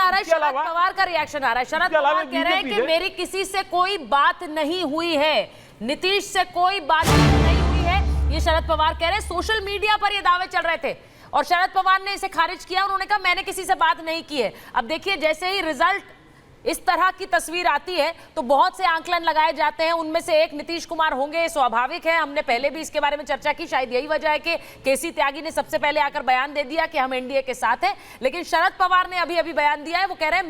आ रहा है, शरद पवार का रिएक्शन आ रहा है। शरद पवार कह रहे हैं कि मेरी किसी से कोई बात नहीं हुई है, नीतीश से कोई बात नहीं हुई है, ये शरद पवार कह रहे हैं। सोशल मीडिया पर ये दावे चल रहे थे और शरद पवार ने इसे खारिज किया। उन्होंने कहा मैंने किसी से बात नहीं की है। अब देखिए, जैसे ही रिजल्ट इस तरह की तस्वीर आती है तो बहुत से आंकलन लगाए जाते हैं, उनमें से एक नीतीश कुमार होंगे, स्वाभाविक है। हमने पहले भी इसके बारे में चर्चा की, शायद यही वजह है कि केसी त्यागी ने सबसे पहले आकर बयान दे दिया कि हम एनडीए के साथ हैं। लेकिन शरद पवार ने अभी अभी बयान दिया है, वो कह रहे हैं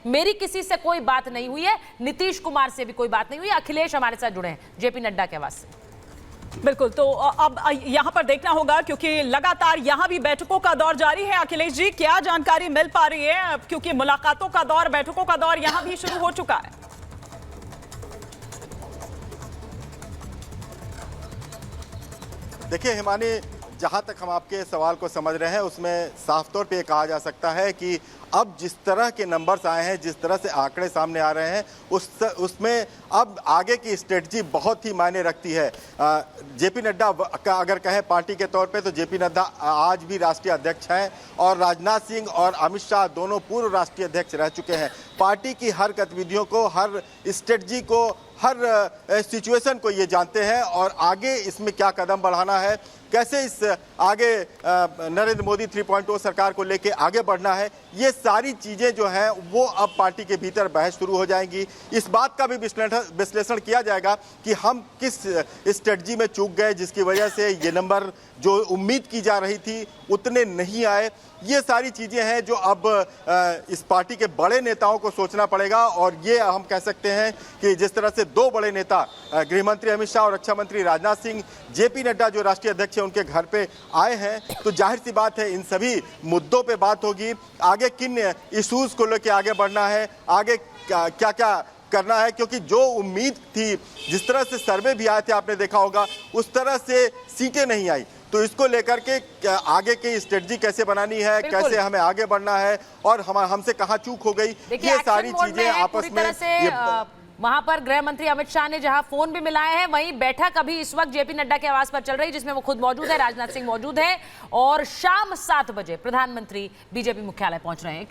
मेरी किसी से कोई बात नहीं हुई है, नीतीश कुमार से भी कोई बात नहीं हुई। अखिलेश हमारे साथ जुड़े हैं जेपी नड्डा के आवाज से। बिल्कुल, तो अब यहां पर देखना होगा क्योंकि लगातार यहां भी बैठकों का दौर जारी है। अखिलेश जी, क्या जानकारी मिल पा रही है, क्योंकि मुलाकातों का दौर, बैठकों का दौर यहां भी शुरू हो चुका है? देखिए हिमानी, जहां तक हम आपके सवाल को समझ रहे हैं उसमें साफ तौर पे कहा जा सकता है कि अब जिस तरह के नंबर्स आए हैं, जिस तरह से आंकड़े सामने आ रहे हैं, उसमें अब आगे की स्ट्रेटजी बहुत ही मायने रखती है। जेपी नड्डा का अगर कहें पार्टी के तौर पे, तो जेपी नड्डा आज भी राष्ट्रीय अध्यक्ष हैं और राजनाथ सिंह और अमित शाह दोनों पूर्व राष्ट्रीय अध्यक्ष रह चुके हैं। पार्टी की हर गतिविधियों को, हर स्ट्रेटजी को, हर सिचुएशन को ये जानते हैं और आगे इसमें क्या कदम बढ़ाना है, कैसे इस आगे नरेंद्र मोदी 3.0 सरकार को लेके आगे बढ़ना है, ये सारी चीज़ें जो हैं वो अब पार्टी के भीतर बहस शुरू हो जाएंगी। इस बात का भी विश्लेषण किया जाएगा कि हम किस स्ट्रेटजी में चूक गए जिसकी वजह से ये नंबर जो उम्मीद की जा रही थी उतने नहीं आए। ये सारी चीज़ें हैं जो अब इस पार्टी के बड़े नेताओं को सोचना पड़ेगा। और ये हम कह सकते हैं कि जिस तरह से दो बड़े नेता, गृह मंत्री अमित शाह और रक्षा मंत्री राजनाथ सिंह, जेपी नड्डा जो राष्ट्रीय अध्यक्ष हैं उनके घर पे आए हैं, तो जाहिर सी बात है इन सभी मुद्दों पे बात होगी। आगे किन इश्यूज को लेकर आगे बढ़ना है, आगे क्या क्या करना है, क्योंकि जो उम्मीद थी, जिस तरह से सर्वे भी आए थे आपने देखा होगा, उस तरह से सीटें नहीं आई। तो इसको लेकर के आगे की स्ट्रेटजी कैसे बनानी है, कैसे हमें आगे बढ़ना है और हमसे कहाँ चूक हो गई, ये सारी चीजें आपस में। वहां पर गृह मंत्री अमित शाह ने जहां फोन भी मिलाए हैं, वहीं बैठक अभी इस वक्त जेपी नड्डा के आवास पर चल रही, जिसमें वो खुद मौजूद है, राजनाथ सिंह मौजूद है और शाम 7 बजे प्रधानमंत्री बीजेपी मुख्यालय पहुंच रहे हैं।